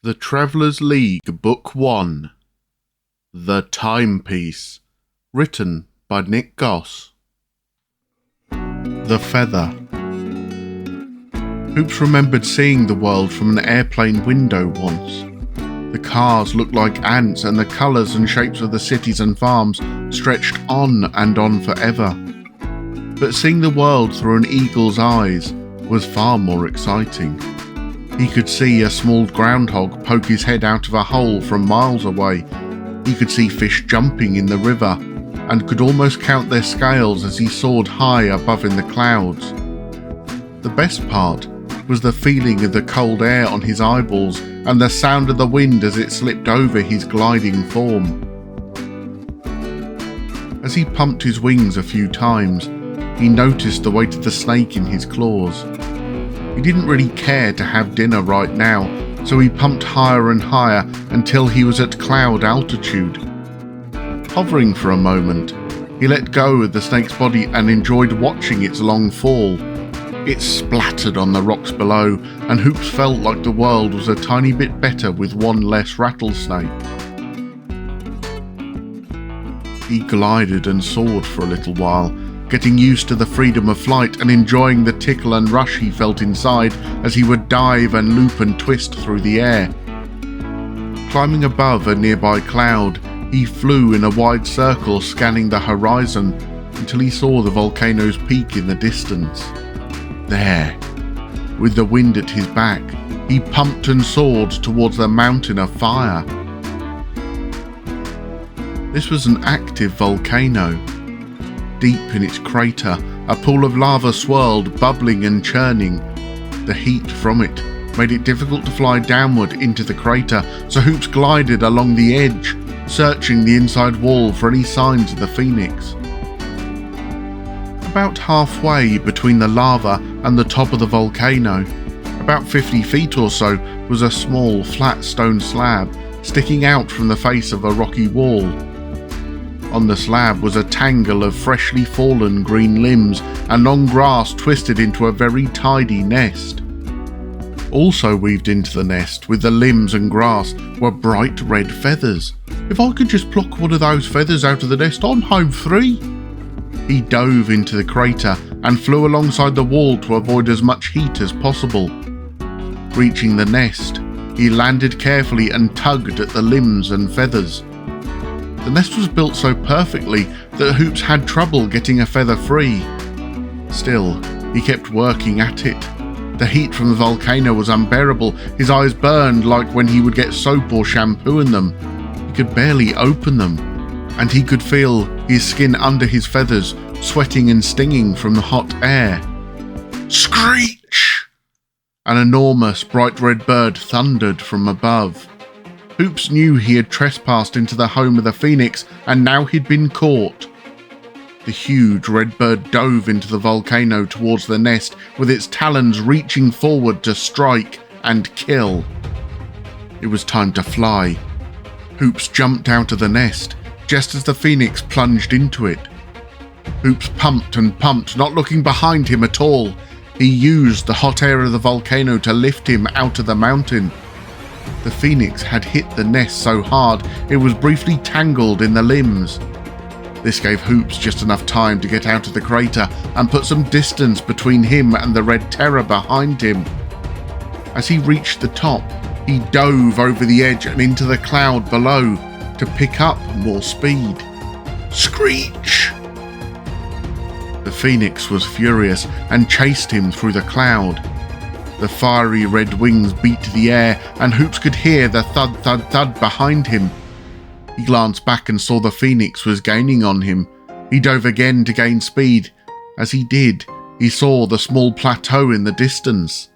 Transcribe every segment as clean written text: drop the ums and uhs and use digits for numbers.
The Traveller's League Book 1 The Timepiece, written by Nick Goss. The Feather. Hoops remembered seeing the world from an airplane window once. The cars looked like ants, and the colours and shapes of the cities and farms stretched on and on forever. But seeing the world through an eagle's eyes was far more exciting. He could see a small groundhog poke his head out of a hole from miles away. He could see fish jumping in the river, and could almost count their scales as he soared high above in the clouds. The best part was the feeling of the cold air on his eyeballs and the sound of the wind as it slipped over his gliding form. As he pumped his wings a few times, he noticed the weight of the snake in his claws. He didn't really care to have dinner right now, so he pumped higher and higher until he was at cloud altitude. Hovering for a moment, he let go of the snake's body and enjoyed watching its long fall. It splattered on the rocks below, and Hoops felt like the world was a tiny bit better with one less rattlesnake. He glided and soared for a little while, getting used to the freedom of flight and enjoying the tickle and rush he felt inside as he would dive and loop and twist through the air. Climbing above a nearby cloud, he flew in a wide circle, scanning the horizon until he saw the volcano's peak in the distance. There, with the wind at his back, he pumped and soared towards the mountain of fire. This was an active volcano. Deep in its crater, a pool of lava swirled, bubbling and churning. The heat from it made it difficult to fly downward into the crater, so Hoops glided along the edge, searching the inside wall for any signs of the phoenix. About halfway between the lava and the top of the volcano, about 50 feet or so, was a small, flat stone slab sticking out from the face of a rocky wall. On the slab was a tangle of freshly fallen green limbs and long grass twisted into a very tidy nest. Also weaved into the nest with the limbs and grass were bright red feathers. If I could just pluck one of those feathers out of the nest, I'm home free. He dove into the crater and flew alongside the wall to avoid as much heat as possible. Reaching the nest, he landed carefully and tugged at the limbs and feathers. The nest was built so perfectly that Hoops had trouble getting a feather free. Still, he kept working at it. The heat from the volcano was unbearable. His eyes burned like when he would get soap or shampoo in them. He could barely open them, and he could feel his skin under his feathers sweating and stinging from the hot air. Screech! An enormous bright red bird thundered from above. Hoops knew he had trespassed into the home of the phoenix, and now he'd been caught. The huge red bird dove into the volcano towards the nest, with its talons reaching forward to strike and kill. It was time to fly. Hoops jumped out of the nest, just as the phoenix plunged into it. Hoops pumped and pumped, not looking behind him at all. He used the hot air of the volcano to lift him out of the mountain. The phoenix had hit the nest so hard it was briefly tangled in the limbs. This gave Hoops just enough time to get out of the crater and put some distance between him and the red terror behind him. As he reached the top, he dove over the edge and into the cloud below to pick up more speed. Screech! The phoenix was furious and chased him through the cloud. The fiery red wings beat the air, and Hoops could hear the thud, thud, thud behind him. He glanced back and saw the phoenix was gaining on him. He dove again to gain speed. As he did, he saw the small plateau in the distance.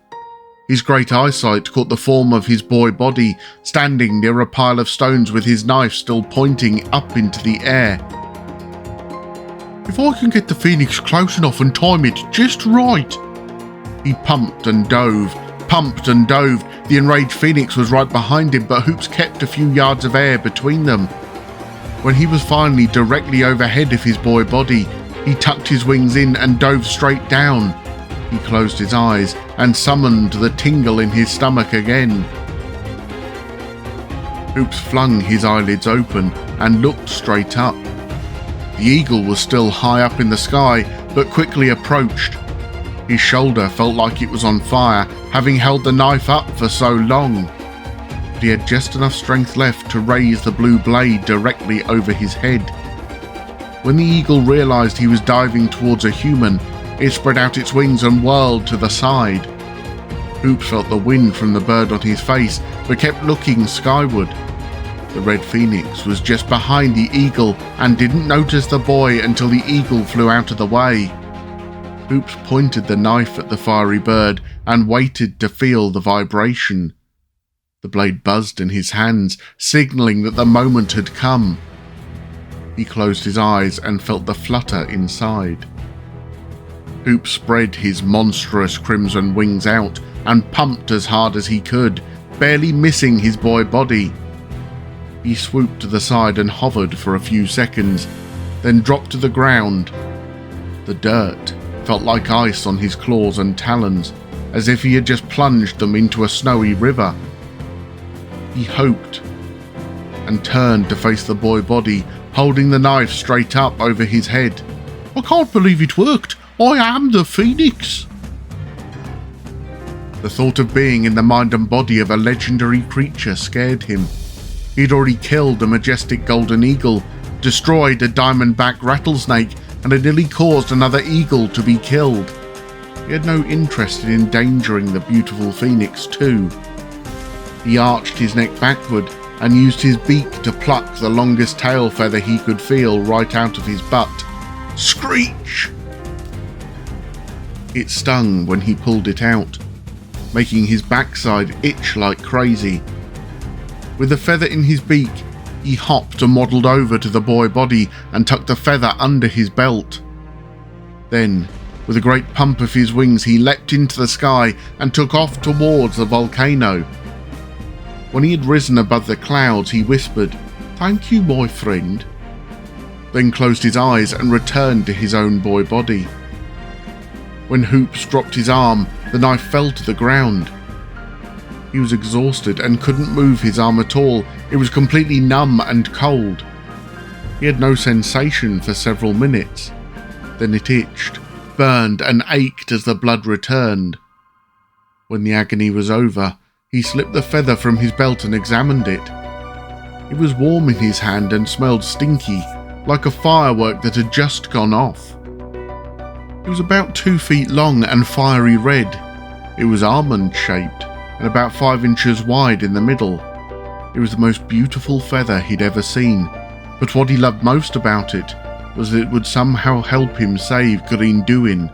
His great eyesight caught the form of his boy body, standing near a pile of stones with his knife still pointing up into the air. If I can get the phoenix close enough and time it just right. He pumped and dove. The enraged phoenix was right behind him, but Hoops kept a few yards of air between them. When he was finally directly overhead of his boy body, he tucked his wings in and dove straight down. He closed his eyes and summoned the tingle in his stomach again. Hoops flung his eyelids open and looked straight up. The eagle was still high up in the sky, but quickly approached. His shoulder felt like it was on fire, having held the knife up for so long. But he had just enough strength left to raise the blue blade directly over his head. When the eagle realized he was diving towards a human, it spread out its wings and whirled to the side. Hoops felt the wind from the bird on his face, but kept looking skyward. The red phoenix was just behind the eagle and didn't notice the boy until the eagle flew out of the way. Hoops pointed the knife at the fiery bird and waited to feel the vibration. The blade buzzed in his hands, signaling that the moment had come. He closed his eyes and felt the flutter inside. Hoops spread his monstrous crimson wings out and pumped as hard as he could, barely missing his boy body. He swooped to the side and hovered for a few seconds, then dropped to the ground. The dirt felt like ice on his claws and talons, as if he had just plunged them into a snowy river. He hoped and turned to face the boy body, holding the knife straight up over his head. "I can't believe it worked. I am the Phoenix." The thought of being in the mind and body of a legendary creature scared him. He'd already killed a majestic golden eagle, destroyed a diamondback rattlesnake, and had nearly caused another eagle to be killed. He had no interest in endangering the beautiful phoenix too. He arched his neck backward and used his beak to pluck the longest tail feather he could feel right out of his butt. Screech! It stung when he pulled it out, making his backside itch like crazy. With the feather in his beak, he hopped and waddled over to the boy body and tucked the feather under his belt. Then, with a great pump of his wings, he leapt into the sky and took off towards the volcano. When he had risen above the clouds, he whispered, "Thank you, my friend," then closed his eyes and returned to his own boy body. When Hoops dropped his arm, the knife fell to the ground. He was exhausted and couldn't move his arm at all. It was completely numb and cold. He had no sensation for several minutes. Then it itched, burned and ached as the blood returned. When the agony was over, he slipped the feather from his belt and examined it. It was warm in his hand and smelled stinky, like a firework that had just gone off. It was about 2 feet long and fiery red. It was almond-shaped and about 5 inches wide in the middle. It was the most beautiful feather he'd ever seen, but what he loved most about it was that it would somehow help him save Grinduin.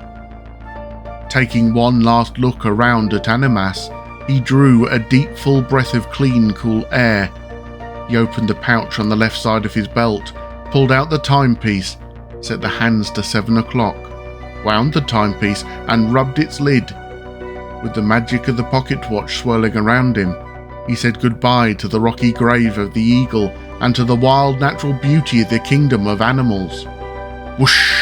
Taking one last look around at Animas, he drew a deep full breath of clean, cool air. He opened a pouch on the left side of his belt, pulled out the timepiece, set the hands to 7 o'clock, wound the timepiece and rubbed its lid. With the magic of the pocket watch swirling around him, he said goodbye to the rocky grave of the eagle and to the wild natural beauty of the kingdom of animals. Whoosh!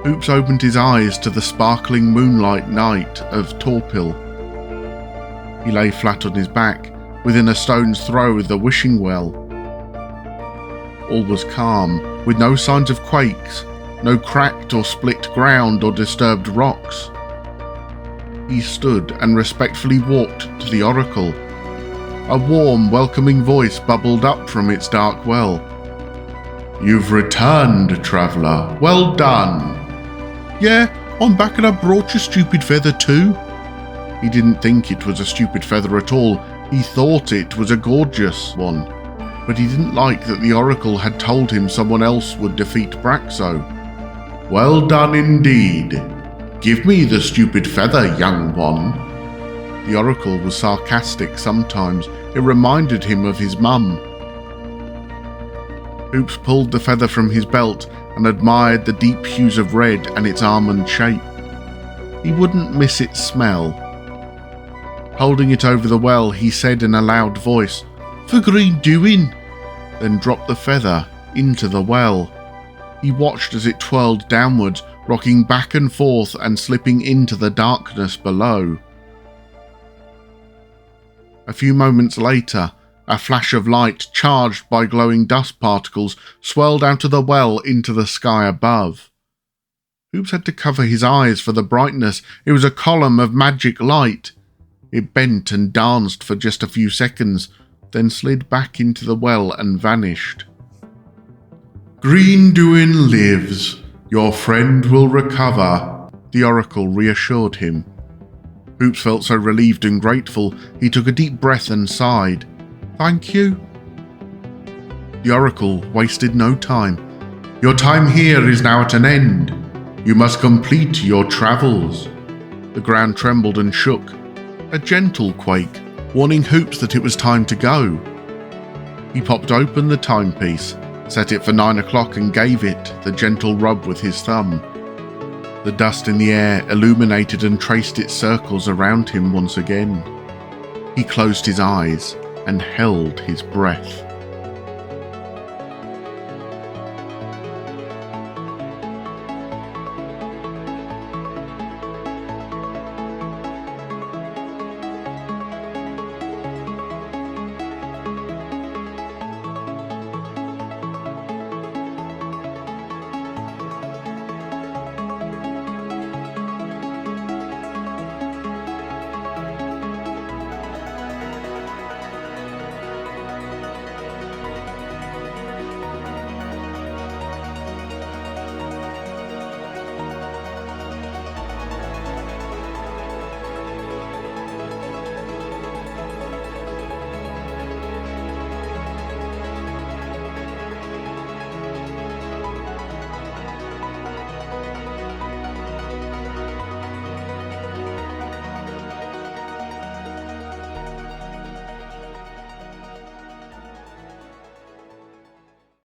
Hoops opened his eyes to the sparkling moonlight night of Torpil. He lay flat on his back, within a stone's throw of the wishing well. All was calm, with no signs of quakes, no cracked or split ground or disturbed rocks. He stood and respectfully walked to the oracle. A warm, welcoming voice bubbled up from its dark well. "You've returned, traveller. Well done." "Yeah, I'm back and I brought your stupid feather too." He didn't think it was a stupid feather at all. He thought it was a gorgeous one. But he didn't like that the oracle had told him someone else would defeat Braxo. "Well done indeed. Give me the stupid feather, young one." The oracle was sarcastic sometimes. It reminded him of his mum. Hoops pulled the feather from his belt and admired the deep hues of red and its almond shape. He wouldn't miss its smell. Holding it over the well, he said in a loud voice, "For Grinduin," then dropped the feather into the well. He watched as it twirled downwards, rocking back and forth and slipping into the darkness below. A few moments later, a flash of light charged by glowing dust particles swirled out of the well into the sky above. Hoops had to cover his eyes for the brightness. It was a column of magic light. It bent and danced for just a few seconds, then slid back into the well and vanished. "Greenduin lives. Your friend will recover," the oracle reassured him. Hoops felt so relieved and grateful, he took a deep breath and sighed. "Thank you." The oracle wasted no time. "Your time here is now at an end. You must complete your travels." The ground trembled and shook. A gentle quake, warning Hoops that it was time to go. He popped open the timepiece, set it for 9 o'clock and gave it the gentle rub with his thumb. The dust in the air illuminated and traced its circles around him once again. He closed his eyes and held his breath.